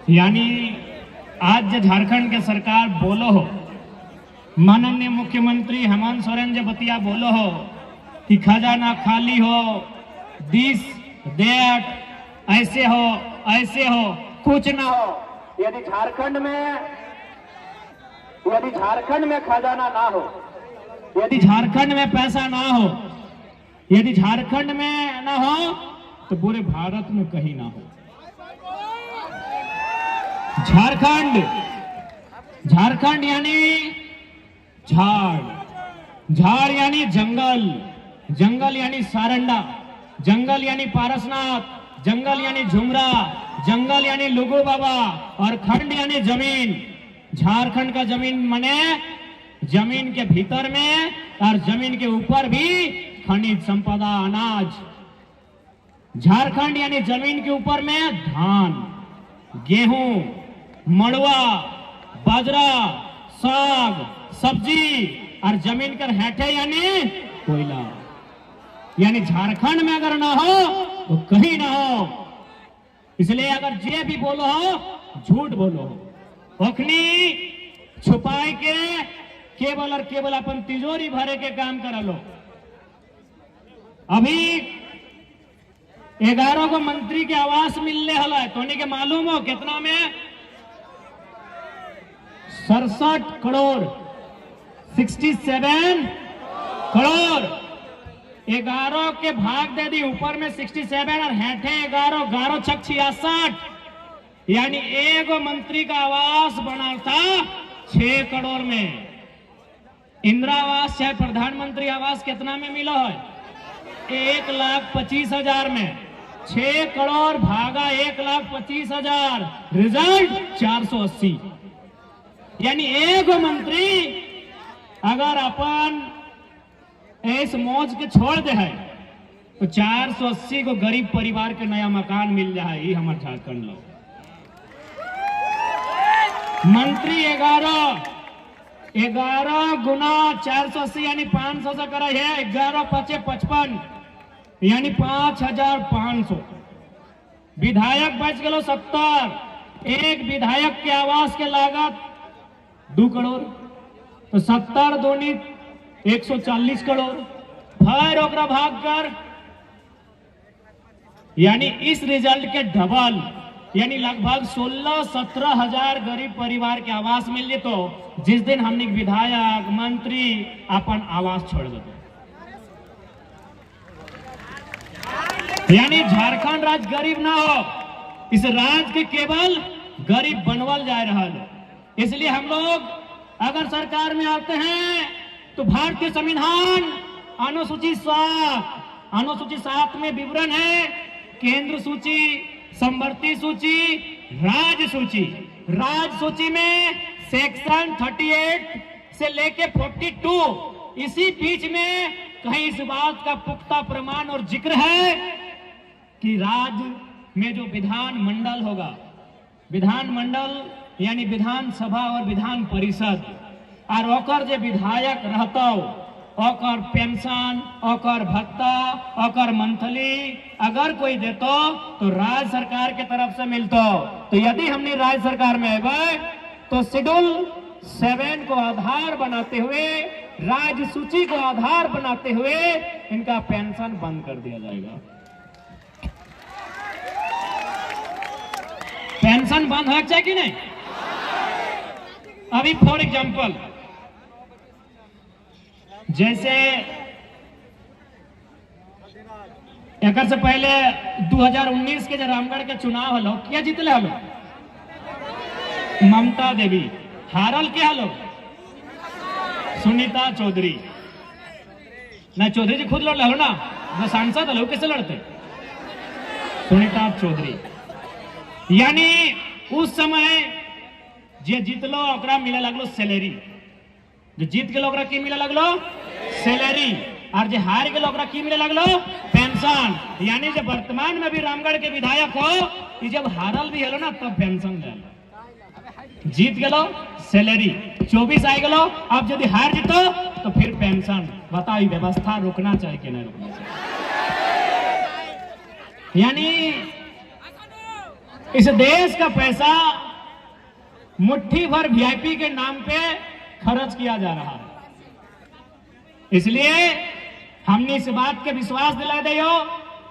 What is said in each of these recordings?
यानी आज जो झारखंड के सरकार बोलो हो, माननीय मुख्यमंत्री हेमंत सोरेन जो बतिया बोलो हो कि खजाना खाली हो, दिस दैट, ऐसे हो, कुछ ना हो। यदि झारखंड में खजाना ना हो, यदि झारखंड में पैसा ना हो, यदि झारखंड में ना हो तो पूरे भारत में कहीं ना हो। झारखंड यानी झाड़ यानी जंगल यानी सारंडा, जंगल यानी पारसनाथ, जंगल यानी झुमरा, जंगल यानी लुगु बाबा, और खंड यानी जमीन। झारखंड का जमीन माने जमीन के भीतर में और जमीन के ऊपर भी खनिज संपदा, अनाज। झारखंड यानी जमीन के ऊपर में धान, गेहूं, मड़ुआ, बाजरा, साग, सब्जी, और जमीन कर हेठे यानी कोयला। यानी झारखंड में अगर ना हो तो कहीं ना हो। इसलिए अगर जे भी बोलो हो, झूठ बोलो हो, ओखनी छुपाए के केवल अपन तिजोरी भरे के काम कर लो। अभी 11 को मंत्री के आवास मिलने हला है, तो के मालूम हो कितना में? 67 करोड़, 67 करोड़। 11 के भाग दे दी, ऊपर में 67 और हेठे 11 छक 66। यानी एक मंत्री का आवास बना था 6 करोड़ में। इंदिरा आवास चाहे प्रधानमंत्री आवास कितना में मिला है? 1,25,000 में। 6 करोड़ भागा 1,25,000, रिजल्ट 480। यानी एक मंत्री अगर अपन इस मौज के छोड़ दे है तो 480 को गरीब परिवार के नया मकान मिल जाए। ये हमारे झारखंड लोग मंत्री 11 गुना 480 यानी 500 से करे है। 11 पचे 55 यानी 5,500। विधायक बच गए 70। एक विधायक के आवास के लागत 2 करोड़, तो 70 दूनी 140 करोड़। फिर ओकरा भाग कर यानी इस रिजल्ट के डबल, यानी लगभग 16-17 हजार गरीब परिवार के आवास मिल जेतो जिस दिन हमने विधायक मंत्री अपन आवास छोड़ देते। यानी झारखंड राज्य गरीब ना हो, इस राज्य के केवल गरीब बनवल जा रहा है। इसलिए हम लोग अगर सरकार में आते हैं तो भारतीय संविधान अनुसूची 7 में विवरण है केंद्र सूची, समवर्ती सूची, राज्य सूची। राज्य सूची में सेक्शन 38 से लेके 42, इसी बीच में कहीं इस बात का पुख्ता प्रमाण और जिक्र है कि राज्य में जो विधान मंडल होगा, विधान मंडल यानी विधानसभा और विधान परिषद, और ओकर जो विधायक रहता ओकर पेंशन, ओकर भत्ता, ओकर मंथली अगर कोई देतो तो राज्य सरकार के तरफ से मिलतो। तो यदि हमने राज्य सरकार में आए तो शेड्यूल 7 को आधार बनाते हुए, राज्य सूची को आधार बनाते हुए इनका पेंशन बंद कर दिया जाएगा। पेंशन बंद हो जाए कि नहीं? अभी फॉर एग्जाम्पल जैसे एक से पहले 2019 के जो रामगढ़ के चुनाव हलो, क्या जीतले हलो? ममता देवी। हारल के हलो? सुनीता चौधरी। ना चौधरी जी खुद लड़ लो ना, जो सांसद हलो कैसे लड़ते? सुनीता चौधरी। यानी उस समय जे जीतलो ओकरा मिले लगलो सैलरी, जो जीत के लोग की मिले लगलो सैलरी, और जो हार के लोग की मिले लगलो पेंशन। यानी जब वर्तमान में भी रामगढ़ के विधायक हो, जब हारल भी हेलो ना तब पेंशन ले लो, जीत गलो सैलरी 24 आई गलो, अब यदि हार जीतो तो फिर पेंशन। बताओ व्यवस्था रोकना चाहिए कि नहीं रोकना चाहिए? यानी इस देश का पैसा मुट्ठी भर वीआईपी के नाम पे खर्च किया जा रहा है। इसलिए हमने इस बात के विश्वास दिला दियो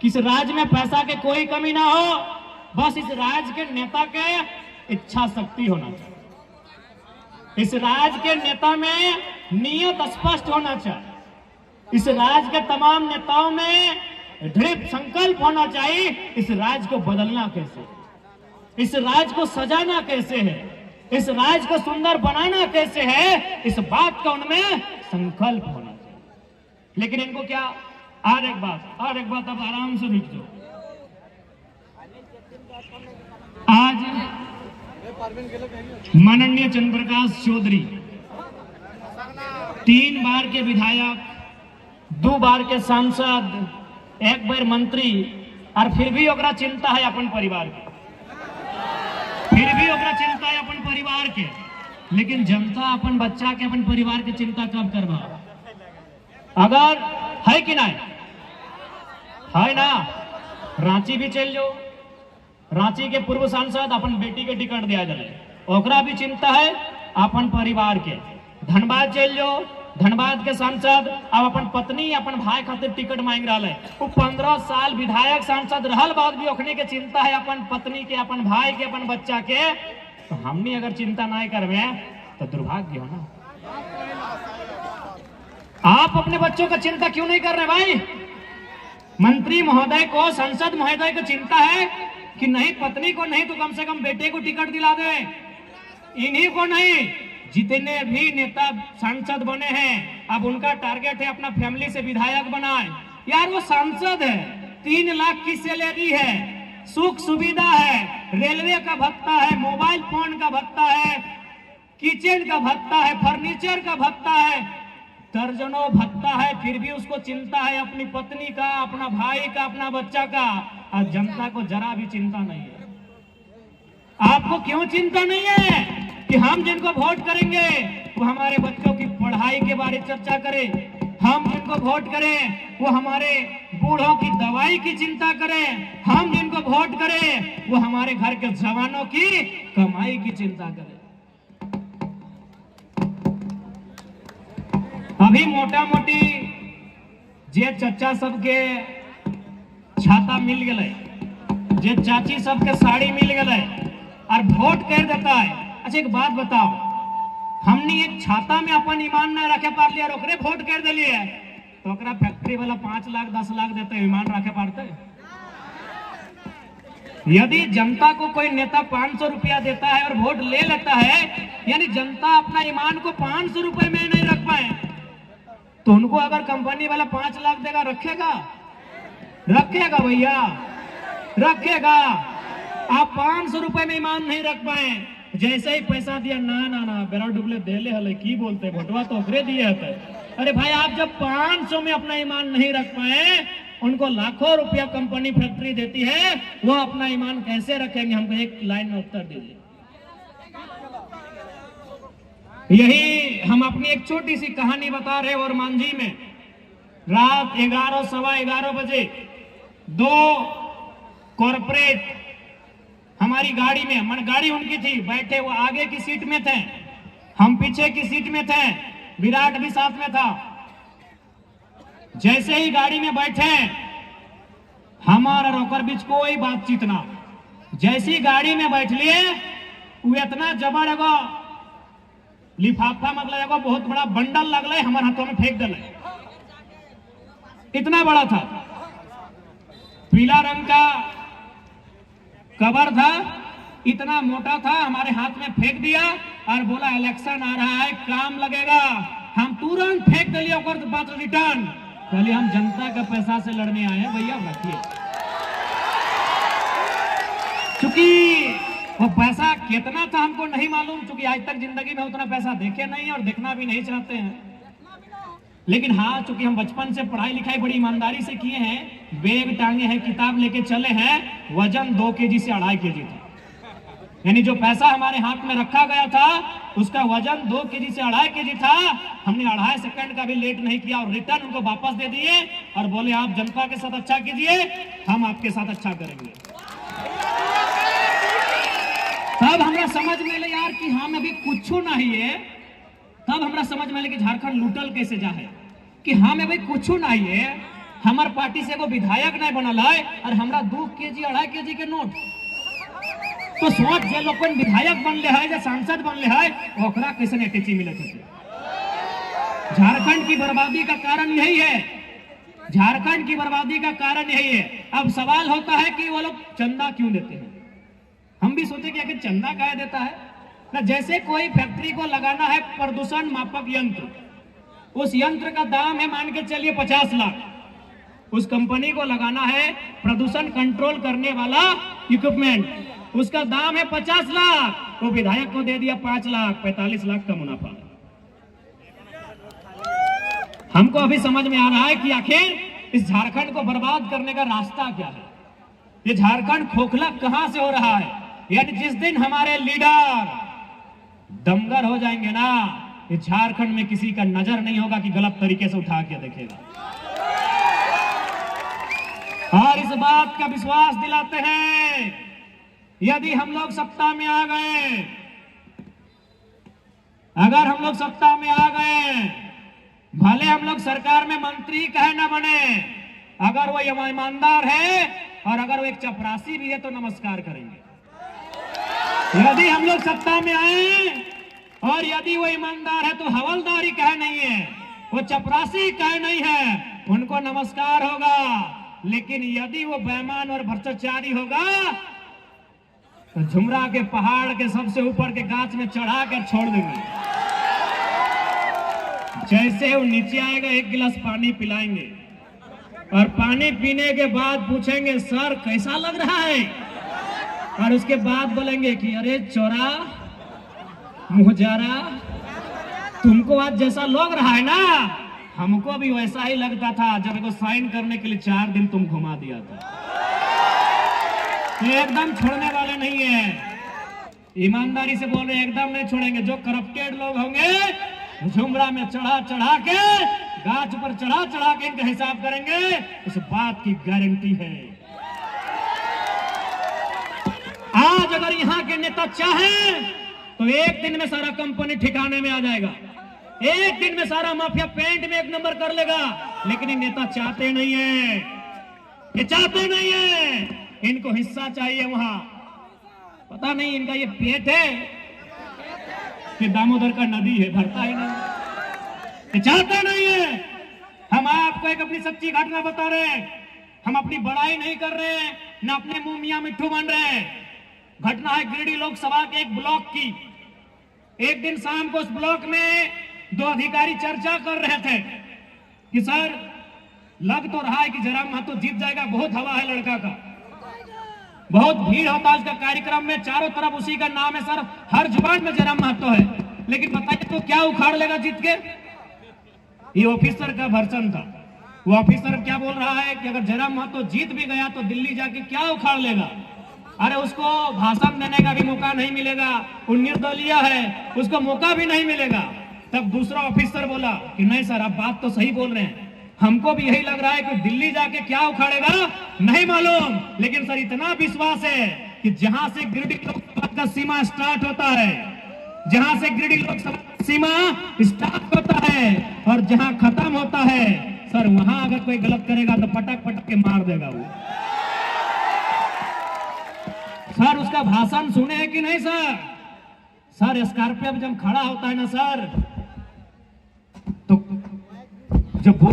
कि इस राज्य में पैसा के कोई कमी ना हो, बस इस राज्य के नेता के इच्छा शक्ति होना चाहिए। इस राज्य के नेता में नियत स्पष्ट होना चाहिए। इस राज्य के तमाम नेताओं में दृढ़ संकल्प होना चाहिए। इस राज्य को बदलना कैसे, इस राज्य को सजाना कैसे है, इस राज्य को सुंदर बनाना कैसे है, इस बात का उनमें संकल्प होना चाहिए। लेकिन इनको क्या, और एक बात अब आराम से रुक जाओ। आज माननीय चंद्र प्रकाश चौधरी 3 बार के विधायक, 2 बार के सांसद, 1 बार मंत्री, और फिर भी ओकरा चिंता है अपन परिवार के, फिर भी ओकरा चिंता है अपन परिवार के। लेकिन जनता अपन बच्चा के, अपन परिवार के चिंता कब करवा? अगर है कि नहीं है ना, रांची भी चल जाओ, रांची के पूर्व सांसद अपन बेटी के टिकट दिया जाए, ओकरा भी चिंता है अपन परिवार के। धनबाद चल जाओ, धनबाद के सांसद अब अपन पत्नी, अपन भाई खातिर टिकट मांग रहा है। वो 15 साल विधायक सांसद रहल बाद भी ओखने के चिंता है अपन पत्नी के, अपन भाई के, अपन बच्चा के। तो हमने अगर चिंता नहीं करवे तो दुर्भाग्य हो ना। आप अपने बच्चों का चिंता क्यों नहीं कर रहे भाई? मंत्री महोदय को, सांसद महोदय को चिंता है कि नहीं पत्नी को नहीं तो कम से कम बेटे को टिकट दिला दे। इन्हीं को नहीं, जितने भी नेता सांसद बने हैं अब उनका टारगेट है अपना फैमिली से विधायक बनाए। यार वो सांसद है, 3 लाख की सैलरी है, सुख सुविधा है, रेलवे का भत्ता है, मोबाइल फोन का भत्ता है, किचन का भत्ता है, फर्नीचर का भत्ता है, दर्जनों भत्ता है, फिर भी उसको चिंता है अपनी पत्नी का, अपना भाई का, अपना बच्चा का। और जनता को जरा भी चिंता नहीं है। आपको क्यों चिंता नहीं है कि हम जिनको वोट करेंगे वो हमारे बच्चों की पढ़ाई के बारे में चर्चा करें, हम जिनको वोट करें वो हमारे बूढ़ों की दवाई की चिंता करें, हम जिनको वोट करें वो हमारे घर के जवानों की कमाई की चिंता करें। अभी मोटा मोटी जे चचा सबके छाता मिल गए, जे चाची सबके साड़ी मिल गए और वोट कर देता है। अच्छा एक बात बताओ, हमने एक छाता में अपन ईमान न रखे पार लिया, ओकरे वोट कर दिलिए तो ओकरा फैक्ट्री वाला 5 लाख 10 लाख देते, ईमान रखे पारते? यदि जनता को कोई नेता 500 रुपया देता है और वोट ले लेता है, यानी जनता अपना ईमान को 500 रुपए में नहीं रख पाए, तो उनको अगर कंपनी वाला 5 लाख देगा, रखेगा? रखेगा भैया, रखेगा? आप 500 रुपए में ईमान नहीं रख पाए, जैसे ही पैसा दिया ना बेरा डुबले देले हले की बोलते, भोटवा तो ओकरे दिए हते। अरे भाई आप जब 500 में अपना ईमान नहीं रख पाए, उनको लाखों रुपया कंपनी फैक्ट्री देती है, वो अपना ईमान कैसे रखेंगे? हमको एक लाइन में उत्तर दीजिए। यही हम अपनी एक छोटी सी कहानी बता रहे और मांझी में रात 11 सवा 11 बजे 2 कॉर्पोरेट हमारी गाड़ी में, मन गाड़ी उनकी थी, बैठे वो आगे की सीट में थे, हम पीछे की सीट में थे, विराट भी साथ में था। जैसे ही गाड़ी में बैठे हमारा रोकर बीच कोई बातचीत ना, जैसी गाड़ी में बैठ लिए वो इतना जबर एगो लिफाफा, मतलब एगो बहुत बड़ा बंडल लगल हमारे हाथों में फेंक दिले, इतना बड़ा था, पीला रंग का कवर था, इतना मोटा था, हमारे हाथ में फेंक दिया और बोला इलेक्शन आ रहा है, काम लगेगा। हम तुरंत फेंक दिए और बात रिटर्न, पहले हम जनता का पैसा से लड़ने आए हैं भैया, रखिए। चूंकि वो पैसा कितना था हमको नहीं मालूम, चूंकि आज तक जिंदगी में उतना पैसा देखे नहीं और देखना भी नहीं चाहते हैं। लेकिन हाँ, चूंकि हम बचपन से पढ़ाई लिखाई बड़ी ईमानदारी से किए हैं, बैग टांगे हैं, किताब लेके चले हैं, वजन 2 केजी से 2.5 केजी था, यानी जो पैसा हमारे हाथ में रखा गया था उसका वजन 2 केजी से 2.5 केजी था। हमने 2.5 सेकंड का भी लेट नहीं किया और रिटर्न उनको वापस दे दिए और बोले आप जनता के साथ अच्छा कीजिए, हम आपके साथ अच्छा करेंगे। तब हमरा समझ में ले यार कि हम अभी कुछ नहीं है। तब हमरा समझ में ले कि झारखंड लूटल कैसे जा है, कि हम अभी कुछ नहीं है, हमार पार्टी से एगो विधायक नहीं बनल है और हमरा 2 केजी 2.5 केजी के नोट। तो सोच जे लोग विधायक बनले है, जे सांसद बनले है, ओकरा कैसे अटैची मिलत है। झारखंड की बर्बादी का कारण यही है, झारखंड की बर्बादी का कारण यही है। अब सवाल होता है कि वो लोग चंदा क्यों देते हैं। हम भी सोचे कि आखिर चंदा क्या देता है ना। जैसे कोई फैक्ट्री को लगाना है प्रदूषण मापक यंत्र, उस यंत्र का दाम है मान के चलिए 50 लाख। उस कंपनी को लगाना है प्रदूषण कंट्रोल करने वाला इक्विपमेंट, उसका दाम है 50 लाख। वो विधायक को दे दिया 5 लाख, 45 लाख का मुनाफा। हमको अभी समझ में आ रहा है कि आखिर इस झारखंड को बर्बाद करने का रास्ता क्या है। ये झारखंड खोखला कहां से हो रहा है। यानी जिस दिन हमारे लीडर दमगर हो जाएंगे ना, ये झारखंड में किसी का नजर नहीं होगा कि गलत तरीके से उठा के देखेगा। और इस बात का विश्वास दिलाते हैं, यदि हम लोग सत्ता में आ गए, अगर हम लोग सत्ता में आ गए, भले हम लोग सरकार में मंत्री कहे ना बने, अगर वो ईमानदार है और अगर वो एक चपरासी भी है तो नमस्कार करेंगे। यदि हम लोग सत्ता में आए और यदि वो ईमानदार है तो हवलदारी कहे नहीं है, वो चपरासी कहे नहीं है, उनको नमस्कार होगा। लेकिन यदि वो बेईमान और भ्रष्टाचारी होगा तो झुमरा के पहाड़ के सबसे ऊपर के गाछ में चढ़ा कर छोड़ देंगे। जैसे वो नीचे आएगा 1 गिलास पानी पिलाएंगे और पानी पीने के बाद पूछेंगे सर कैसा लग रहा है, और उसके बाद बोलेंगे कि अरे चोरा मुहजारा, तुमको आज जैसा लग रहा है ना, हमको भी वैसा ही लगता था जब इसको साइन करने के लिए 4 दिन तुम घुमा दिया था। ये एकदम छोड़ने वाले नहीं है, ईमानदारी से बोल रहे हैं, एकदम नहीं छोड़ेंगे। जो करप्टेड लोग होंगे झुमरा में चढ़ा चढ़ा के, गाछ पर चढ़ा चढ़ा के इनका हिसाब करेंगे, इस बात की गारंटी है। आज अगर यहाँ के नेता चाहें तो एक दिन में सारा कंपनी ठिकाने में आ जाएगा, एक दिन में सारा माफिया पेंट में 1 नंबर कर लेगा। लेकिन ये नेता चाहते नहीं है, ये चाहते नहीं है, इनको हिस्सा चाहिए। वहां पता नहीं इनका ये पेट है कि दामोदर का नदी है, भरता ही नहीं, ये चाहते नहीं है। हम आपको एक अपनी सच्ची घटना बता रहे हैं, हम अपनी बड़ाई नहीं कर रहे हैं, न अपने मुंह मियां मिट्ठू बन रहे हैं। घटना है गिरिडीह लोकसभा के एक ब्लॉक की। एक दिन शाम को उस ब्लॉक में 2 अधिकारी चर्चा कर रहे थे कि सर लग तो रहा है कि जयराम महतो जीत जाएगा, बहुत हवा है लड़का का, बहुत भीड़ होता है उसका कार्यक्रम में, चारों तरफ उसी का नाम है सर, हर जुबान में जयराम महतो है। लेकिन बताइए तो क्या उखाड़ लेगा जीत के। ये ऑफिसर का वर्चन था। वो ऑफिसर क्या बोल रहा है कि अगर जयराम महतो जीत भी गया तो दिल्ली जाके क्या उखाड़ लेगा। अरे उसको भाषण देने का भी मौका नहीं मिलेगा, वो निर्दलीय है, उसको मौका भी नहीं मिलेगा। तब दूसरा ऑफिसर बोला कि नहीं सर आप बात तो सही बोल रहे हैं, हमको भी यही लग रहा है कि दिल्ली जाके क्या उखाड़ेगा नहीं मालूम, लेकिन सर इतना विश्वास है कि जहां से गिरिडीह लोकसभा का सीमा स्टार्ट होता है, जहां से गिरिडीह लोकसभा सीमा स्टार्ट होता है और जहां खत्म होता है, सर वहां अगर कोई गलत करेगा तो पटक पटक के मार देगा वो। सर उसका भाषण सुने हैं कि नहीं सर? सर स्कॉर्पियो में जब खड़ा होता है ना सर, तो जब वो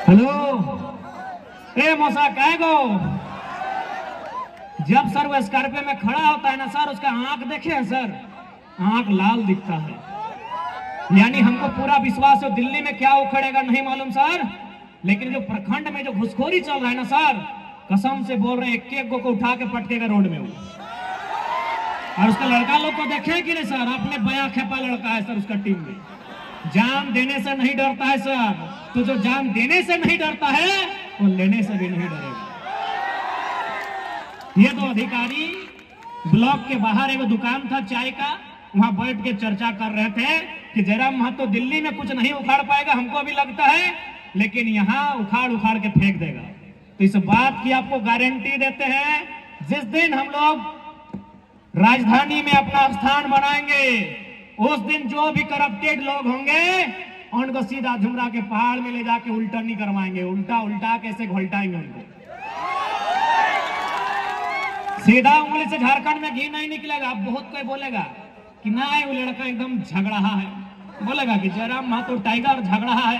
हेलो ए मौसा कहे गो, जब सर वो स्कॉर्पियो में खड़ा होता है ना सर, उसका आंख देखे हैं सर, आंख लाल दिखता है। यानी हमको पूरा विश्वास है दिल्ली में क्या उखड़ेगा नहीं मालूम सर, लेकिन जो प्रखंड में जो घुसखोरी चल रहा है ना सर, कसम से बोल रहे हैं एक एक को उठा के पटकेगा रोड में वो। और उसका लड़का लोग को देखे कि नहीं सर, अपने बया खेपा लड़का है सर उसका टीम में, जान देने से नहीं डरता है सर। तो जो जान देने से नहीं डरता है वो लेने से भी नहीं डरेगा। ये 2 अधिकारी ब्लॉक के बाहर एक दुकान था चाय का, वहां बैठ के चर्चा कर रहे थे कि जयराम महतो दिल्ली में कुछ नहीं उखाड़ पाएगा, हमको भी लगता है लेकिन यहाँ उखाड़ उखाड़ के फेंक देगा। तो इस बात की आपको गारंटी देते हैं, जिस दिन हम लोग राजधानी में अपना स्थान बनाएंगे, उस दिन जो भी करप्टेड लोग होंगे उनको सीधा झुमरा के पहाड़ में ले जाके उल्टा नहीं करवाएंगे, उल्टा उल्टा कैसे घोलटाएंगे उनको। सीधा उंगली से झारखंड में घी नहीं निकलेगा। अब बहुत कोई बोलेगा कि नहीं वो लड़का एकदम झगड़ा है, बोलेगा कि जयराम महतो टाइगर झगड़ा है,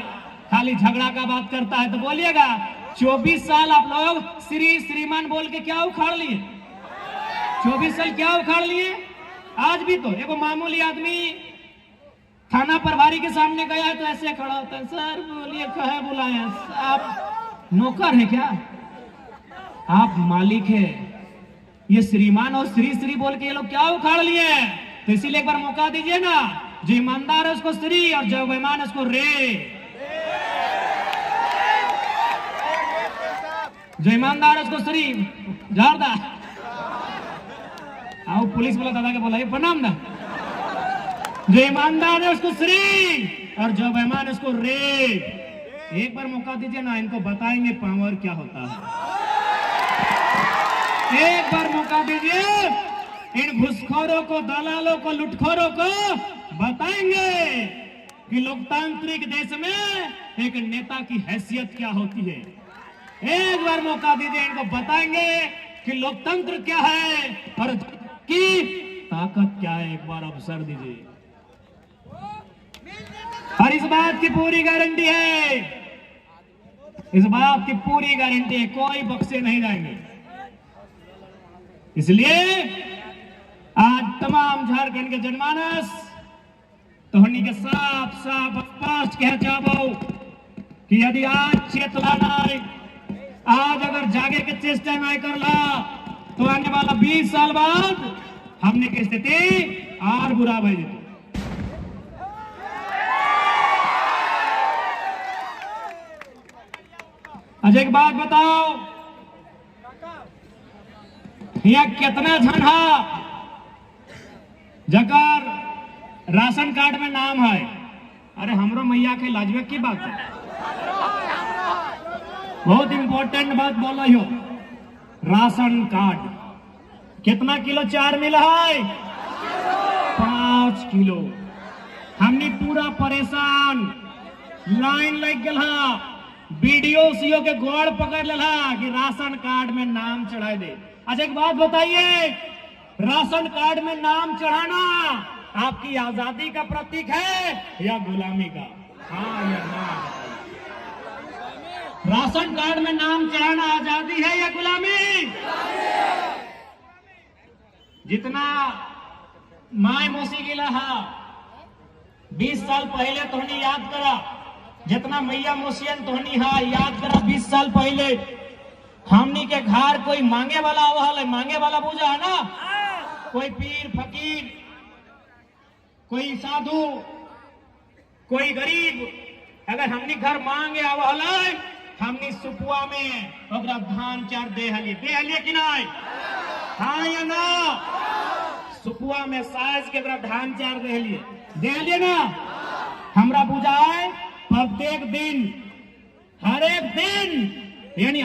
खाली झगड़ा का बात करता है। तो बोलिएगा 24 साल आप लोग श्री श्रीमान बोल के क्या उखाड़ लिए? 24 साल क्या उखाड़ लिए? आज भी तो एगो मामूली आदमी थाना प्रभारी के सामने गया है तो ऐसे खड़ा होता है, सर बोलिए कहे बुलाए? आप नौकर है क्या? आप मालिक है। ये श्रीमान और श्री श्री बोल के ये लोग क्या उखाड़ लिए? तो इसीलिए एक बार मौका दीजिए ना, जो ईमानदार है उसको श्री और जो बेईमान है उसको रे। जो ईमानदार है उसको श्री झारदा। आओ पुलिस वाला दादा के बोला प्रणाम दा। जो ईमानदार है उसको श्री और जो बेईमान है उसको रे। एक बार मौका दीजिए ना, इनको बताएंगे पावर क्या होता है। एक बार मौका दीजिए, इन घुसखोरों को, दलालों को, लुटखोरों को बताएंगे कि लोकतांत्रिक देश में एक नेता की हैसियत क्या होती है। एक बार मौका दीजिए, इनको बताएंगे कि लोकतंत्र क्या है और की ताकत क्या है। एक बार अवसर दीजिए और इस बात की पूरी गारंटी है, इस बात की पूरी गारंटी है, कोई बख्शे नहीं जाएंगे। इसलिए आज तमाम झारखंड के जनमानस तोहनी के साफ साफ स्पष्ट कह चाहो कि यदि आज चेतला नहीं, आज अगर जागे के चेष्टा नहीं करला तो आने वाला 20 साल बाद हमने की स्थिति और बुरा भई जेती। अच्छा एक बात बताओ, यहाँ कितना झन है जकर राशन कार्ड में नाम है? अरे हमरो मैया के लाजवे की बात है, बहुत इंपॉर्टेंट बात बोल रही हो। राशन कार्ड कितना किलो चार मिला है? 5 किलो। हमने पूरा परेशान, लाइन लग गया, बीडीओ सीओ के गोड़ पकड़ लेला कि राशन कार्ड में नाम चढ़ा दे। अच्छा एक बात बताइए, राशन कार्ड में नाम चढ़ाना आपकी आजादी का प्रतीक है या गुलामी का? हाँ या ना? राशन कार्ड में नाम चढ़ाना आजादी है या गुलामी? जितना माय मौसी गिला 20 साल पहले तोहनी याद करा, जितना मैया मौसियन तोहनी याद करा 20 साल पहले हमनी के घर कोई मांगे वाला आवा, मांगे वाला पूजा है ना, कोई पीर फकीर, कोई साधु, कोई गरीब, अगर हमनी घर मांगे आवा, हमनी सुपुआ में धान चार दे हलिए कि नहीं? हाँ या ना? सुपुआ में साज के धान चार दे हलिए ना? हमरा बुझाए प्रत्येक दिन, हर एक दिन, यानी